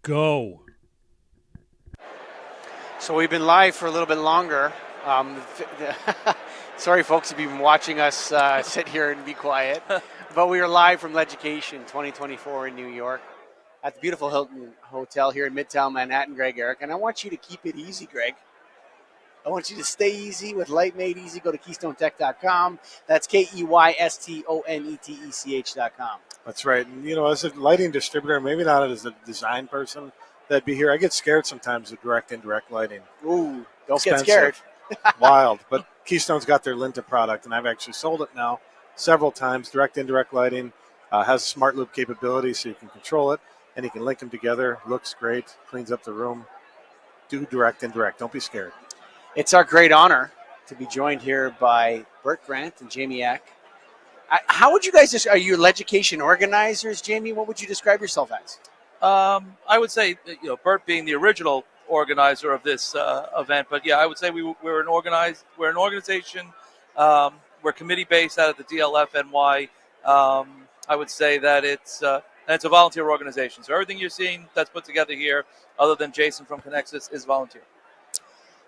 Go. So we've been live for a little bit longer. Sorry, folks, if you've been watching us sit here and be quiet. But we are live from LEDucation 2024 in New York at the beautiful Hilton Hotel here in Midtown Manhattan, Greg Ehrich. And I want you to keep it easy, Greg. I want you to stay easy with Light Made Easy. Go to KeystoneTech.com. That's KeystoneTech.com. That's right. And, as a lighting distributor, maybe not as a design person that'd be here, I get scared sometimes with direct, indirect lighting. Ooh, don't Expensive, get scared. Wild. But Keystone's got their Linta product, and I've actually sold it now several times. Direct, indirect lighting has smart loop capability, so you can control it, and you can link them together. Looks great, cleans up the room. Do direct, indirect. Don't be scared. It's our great honor to be joined here by Bert Grant and Jamie Eck. How would you guys are you LEDucation organizers, Jamie? What would you describe yourself as? I would say, Bert being the original organizer of this event, but yeah, I would say we're an organization. We're committee based out of the DLF-NY. I would say that it's a volunteer organization. So everything you're seeing that's put together here, other than Jason from Connexus, is volunteer.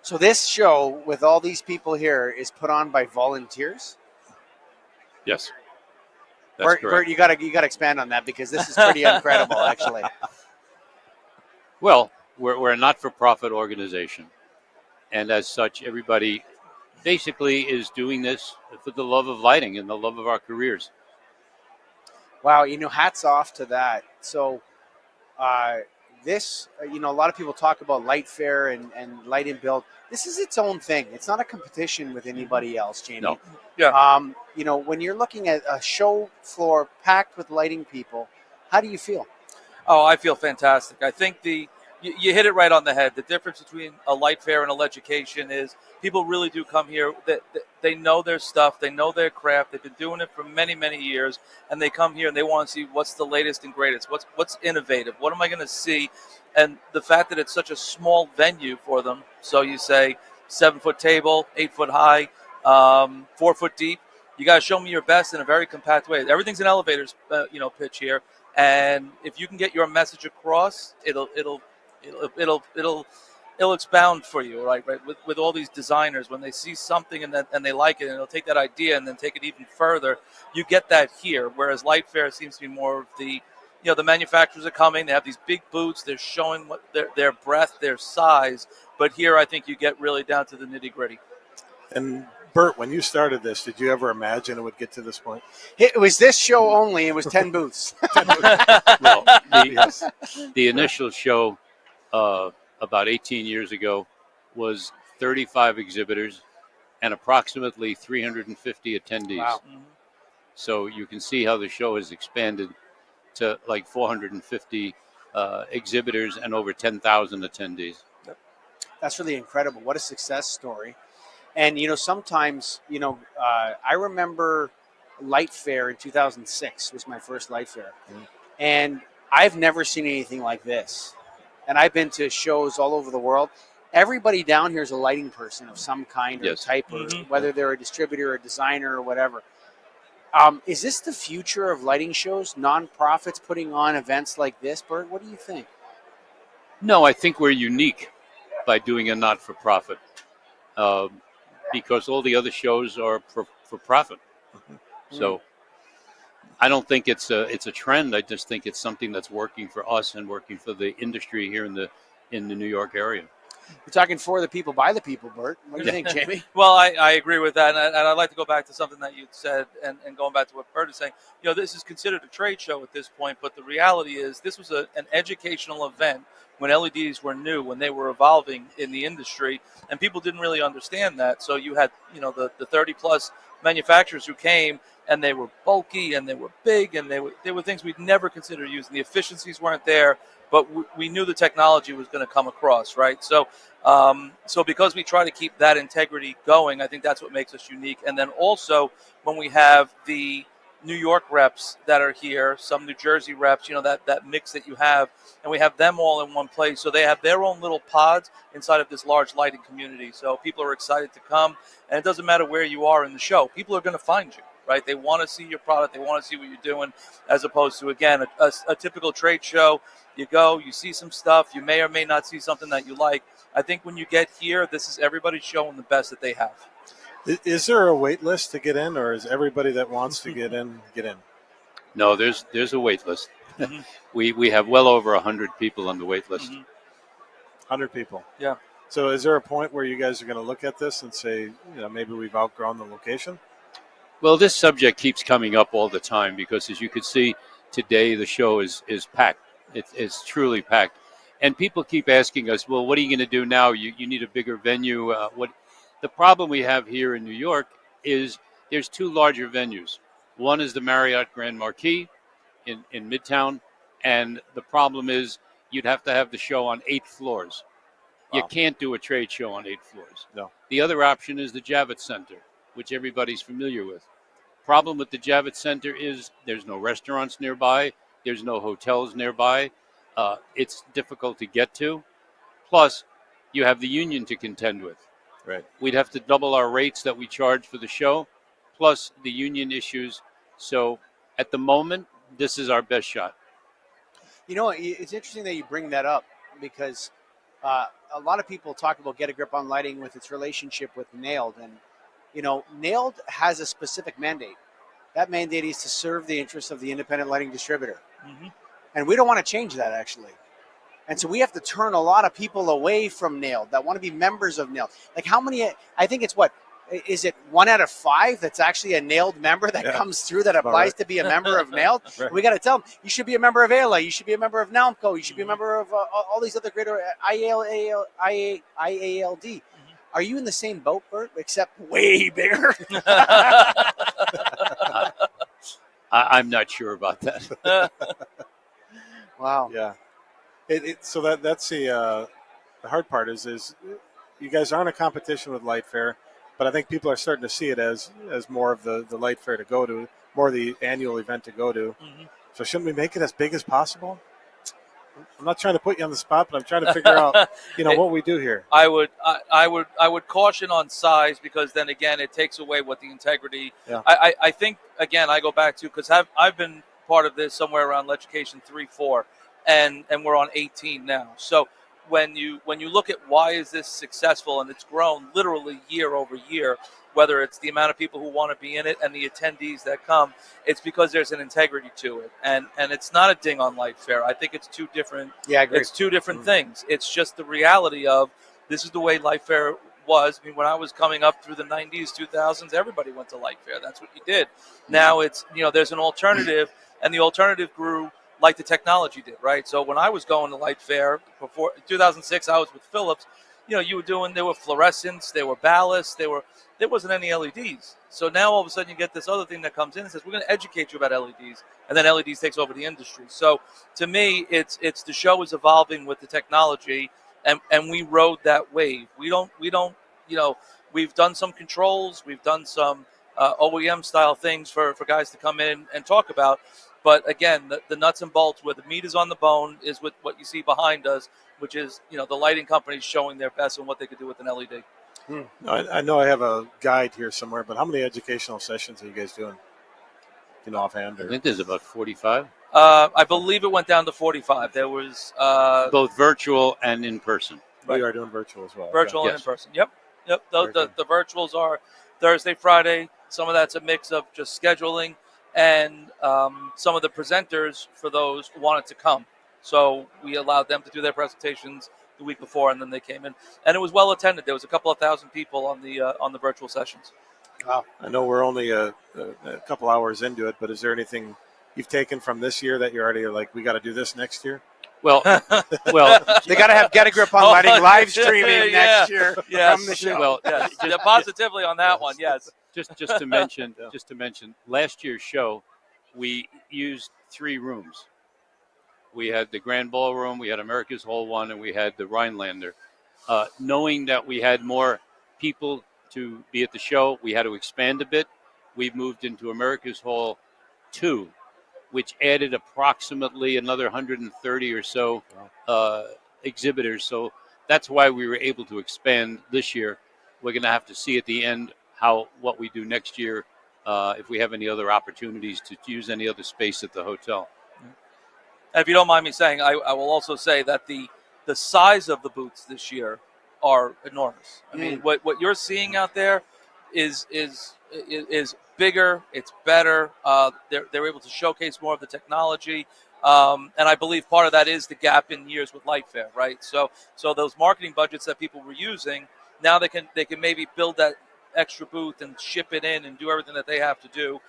So this show with all these people here is put on by volunteers? Yes. That's Bert, you gotta expand on that because this is pretty incredible, actually. Well, we're a not-for-profit organization, and as such, everybody basically is doing this for the love of lighting and the love of our careers. Wow, hats off to that. So, this, a lot of people talk about Light Fair and Light and Build. This is its own thing. It's not a competition with anybody else, Jamie. No. Yeah. When you're looking at a show floor packed with lighting people, how do you feel? Oh, I feel fantastic. I think you hit it right on the head. The difference between a Light Fair and a LEDucation is people really do come here. They know their stuff. They know their craft. They've been doing it for many, many years, and they come here and they want to see what's the latest and greatest. What's innovative? What am I going to see? And the fact that it's such a small venue for them. So you say 7-foot table, 8-foot high, 4-foot deep. You got to show me your best in a very compact way. Everything's an elevator's pitch here, and if you can get your message across, it'll expound for you, right? With all these designers, when they see something and they like it, and they'll take that idea and then take it even further. You get that here, whereas Light Fair seems to be more of the manufacturers are coming. They have these big booths. They're showing what their breadth, their size. But here, I think you get really down to the nitty gritty. And Bert, when you started this, did you ever imagine it would get to this point? It was this show only. It was 10 booths. Well, the initial show about 18 years ago was 35 exhibitors and approximately 350 attendees. Wow. So you can see how the show has expanded to like 450 exhibitors and over 10,000 attendees. That's really incredible. What a success story. And, sometimes, I remember Light Fair in 2006 was my first Light Fair. Mm-hmm. And I've never seen anything like this. And I've been to shows all over the world. Everybody down here is a lighting person of some kind or type, or whether they're a distributor or a designer or whatever. Is this the future of lighting shows, nonprofits putting on events like this, Bert? What do you think? No, I think we're unique by doing a not-for-profit because all the other shows are for profit. So I don't think it's a trend. I just think it's something that's working for us and working for the industry here in the New York area. You're talking for the people, by the people, Bert. What do you think, Jamie? Well, I agree with that, and I'd like to go back to something that you said, and going back to what Bert is saying. This is considered a trade show at this point, but the reality is this was an educational event when LEDs were new, when they were evolving in the industry, and people didn't really understand that. So you had, the 30-plus manufacturers who came, and they were bulky, and they were big, and they were things we'd never considered using. The efficiencies weren't there, but we knew the technology was going to come across, right? So because we try to keep that integrity going, I think that's what makes us unique. And then also when we have the New York reps that are here, some New Jersey reps, that mix that you have, and we have them all in one place. So they have their own little pods inside of this large lighting community. So people are excited to come, and it doesn't matter where you are in the show. People are going to find you. right? They want to see your product. They want to see what you're doing, as opposed to, again, a typical trade show. You go, you see some stuff. You may or may not see something that you like. I think when you get here, this is everybody showing the best that they have. Is there a wait list to get in, or is everybody that wants to get in get in? No, there's a wait list. Mm-hmm. We have well over 100 people on the wait list. Mm-hmm. 100 people. Yeah. So is there a point where you guys are going to look at this and say, maybe we've outgrown the location? Well, this subject keeps coming up all the time because, as you could see today, the show is packed. It's truly packed. And people keep asking us, well, what are you going to do now? You need a bigger venue. What? The problem we have here in New York is there's two larger venues. One is the Marriott Grand Marquis in Midtown, and the problem is you'd have to have the show on 8 floors. Wow. You can't do a trade show on 8 floors. No. The other option is the Javits Center, which everybody's familiar with. Problem with the Javits Center is there's no restaurants nearby. There's no hotels nearby. It's difficult to get to. Plus, you have the union to contend with. Right. We'd have to double our rates that we charge for the show, plus the union issues. So at the moment, this is our best shot. It's interesting that you bring that up because a lot of people talk about Get a Grip on Lighting with its relationship with Nailed. And, Nailed has a specific mandate. That mandate is to serve the interests of the independent lighting distributor. Mm-hmm. And we don't want to change that, actually. And so we have to turn a lot of people away from Nailed that want to be members of Nailed. Like how many, I think it's is it 1 out of 5 that's actually a Nailed member that comes through that applies to be a member of Nailed? Right. We got to tell them, you should be a member of ALA, you should be a member of NALMCO, you should be a member of all these other greater IALD. Are you in the same boat, Bert, except way bigger? I'm not sure about that. Wow. Yeah. So that's the hard part is you guys aren't a competition with Light Fair, but I think people are starting to see it as more of the Light Fair to go to, more of the annual event to go to. Mm-hmm. So shouldn't we make it as big as possible? I'm not trying to put you on the spot, but I'm trying to figure out, what we do here. I would caution on size because then again it takes away what the integrity. Yeah. I think again I go back to because I've been part of this somewhere around LEDucation 3-4, and we're on 18 now. So when you look at why is this successful and it's grown literally year over year, whether it's the amount of people who want to be in it and the attendees that come, it's because there's an integrity to it. And it's not a ding on Light Fair. I think it's two different. Yeah, I agree. It's two different things. It's just the reality of this is the way Light Fair was. I mean, when I was coming up through the 90s, 2000s, everybody went to Light Fair. That's what you did. Now it's, there's an alternative, and the alternative grew like the technology did, right? So when I was going to Light Fair before 2006, I was with Philips. You were doing, there were fluorescents, there were ballasts, there wasn't any LEDs. So now all of a sudden you get this other thing that comes in and says, we're going to educate you about LEDs. And then LEDs takes over the industry. So to me, it's the show is evolving with the technology, and we rode that wave. We don't, we've done some controls, we've done some OEM style things for guys to come in and talk about. But again, the nuts and bolts where the meat is on the bone is with what you see behind us, which is, the lighting companies showing their best and what they could do with an LED. I know I have a guide here somewhere, but how many educational sessions are you guys doing? Offhand? I think there's about 45. I believe it went down to 45. There was both virtual and in person. We are doing virtual as well. Virtual and Yes. in person. Yep. The virtuals are Thursday, Friday. Some of that's a mix of just scheduling, and some of the presenters for those wanted to come. So we allowed them to do their presentations the week before, and then they came in. And it was well attended. There was a couple of thousand people on the virtual sessions. Wow. I know we're only a couple hours into it, but is there anything you've taken from this year that you're already like, we got to do this next year? Well, they got to have Get a Grip on Lighting live streaming next year from the show. Well, yes. Positively on that one, yes. Just to mention, last year's show, we used 3 rooms. We had the Grand Ballroom, we had America's Hall 1, and we had the Rhinelander. Knowing that we had more people to be at the show, we had to expand a bit. We've moved into America's Hall 2, which added approximately another 130 or so exhibitors. So that's why we were able to expand this year. We're going to have to see at the end what we do next year if we have any other opportunities to use any other space at the hotel. And if you don't mind me saying, I will also say that the size of the booths this year are enormous. I mean, what you're seeing out there is bigger. It's better. They're able to showcase more of the technology, and I believe part of that is the gap in years with Light Fair, right? So those marketing budgets that people were using, now they can maybe build that extra booth and ship it in and do everything that they have to do.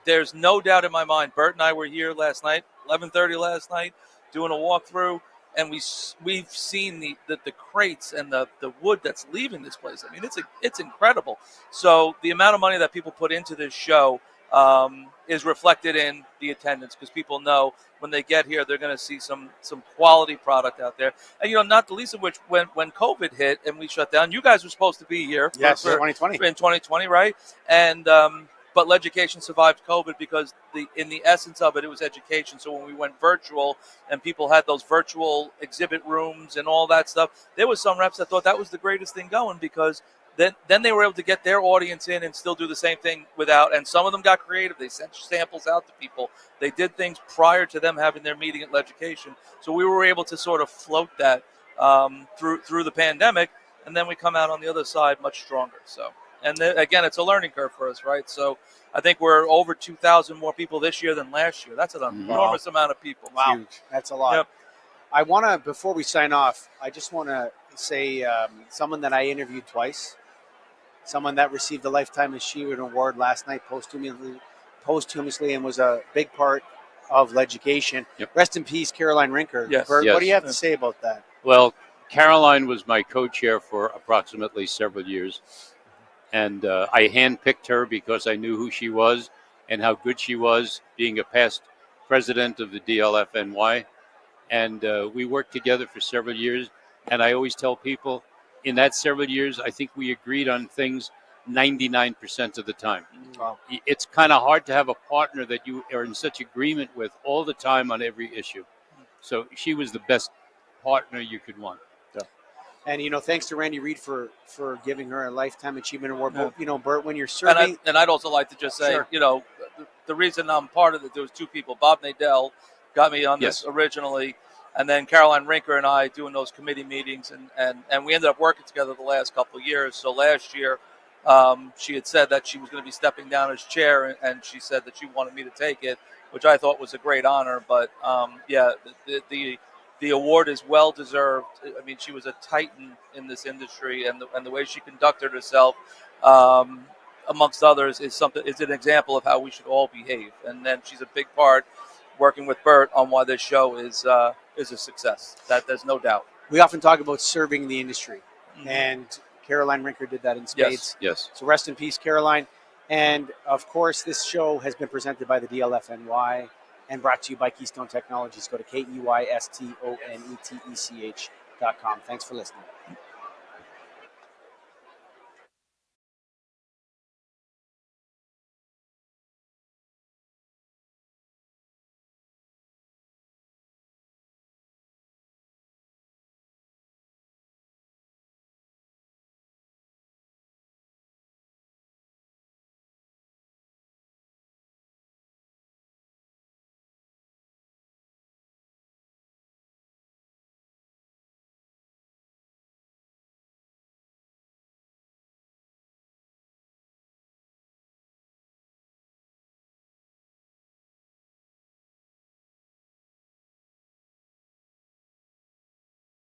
There's no doubt in my mind. Bert and I were here last night, 11:30 last night, doing a walkthrough, and we've seen the crates and the wood that's leaving this place. I mean, it's incredible. So the amount of money that people put into this show is reflected in the attendance, because people know when they get here they're going to see some quality product out there. And not the least of which, when COVID hit and we shut down, you guys were supposed to be here. Yes, for 2020. In 2020, right? And but LEDucation survived COVID because in the essence of it was education. So when we went virtual and people had those virtual exhibit rooms and all that stuff, there was some reps that thought that was the greatest thing going, because then they were able to get their audience in and still do the same thing without. And some of them got creative. They sent samples out to people. They did things prior to them having their meeting at LEDucation. So we were able to sort of float that through the pandemic, and then we come out on the other side much stronger. So. And again, it's a learning curve for us, right? So I think we're over 2,000 more people this year than last year. That's an enormous amount of people. Wow, Huge. that's a lot. Yep. I want to, before we sign off, I just want to say someone that I interviewed twice, someone that received the Lifetime Achievement Award last night posthumously, and was a big part of LEDucation. Yep. Rest in peace, Caroline Rinker. Yes. Bert, Yes. what do you have to say about that? Well, Caroline was my co-chair for approximately several years. And I handpicked her because I knew who she was and how good she was, being a past president of the DLFNY. And we worked together for several years. And I always tell people, in that several years, I think we agreed on things 99% of the time. Wow. It's kind of hard to have a partner that you are in such agreement with all the time on every issue. So she was the best partner you could want. And, thanks to Randy Reed for giving her a Lifetime Achievement Award. Yeah. But, Bert, when you're serving... And I'd also like to just say, Sure. The reason I'm part of it, there was two people. Bob Nadell got me on this Yes. originally, and then Caroline Rinker and I doing those committee meetings, and we ended up working together the last couple of years. So last year, she had said that she was going to be stepping down as chair, and she said that she wanted me to take it, which I thought was a great honor. But, the award is well deserved. I mean, she was a titan in this industry, and the way she conducted herself, amongst others, is an example of how we should all behave. And then she's a big part, working with Bert, on why this show is a success. That there's no doubt. We often talk about serving the industry, Mhm. and Caroline Rinker did that in spades. Yes. So rest in peace, Caroline. And, of course, this show has been presented by the DLFNY and brought to you by Keystone Technologies. Go to KEYSTONETECH.com. Thanks for listening.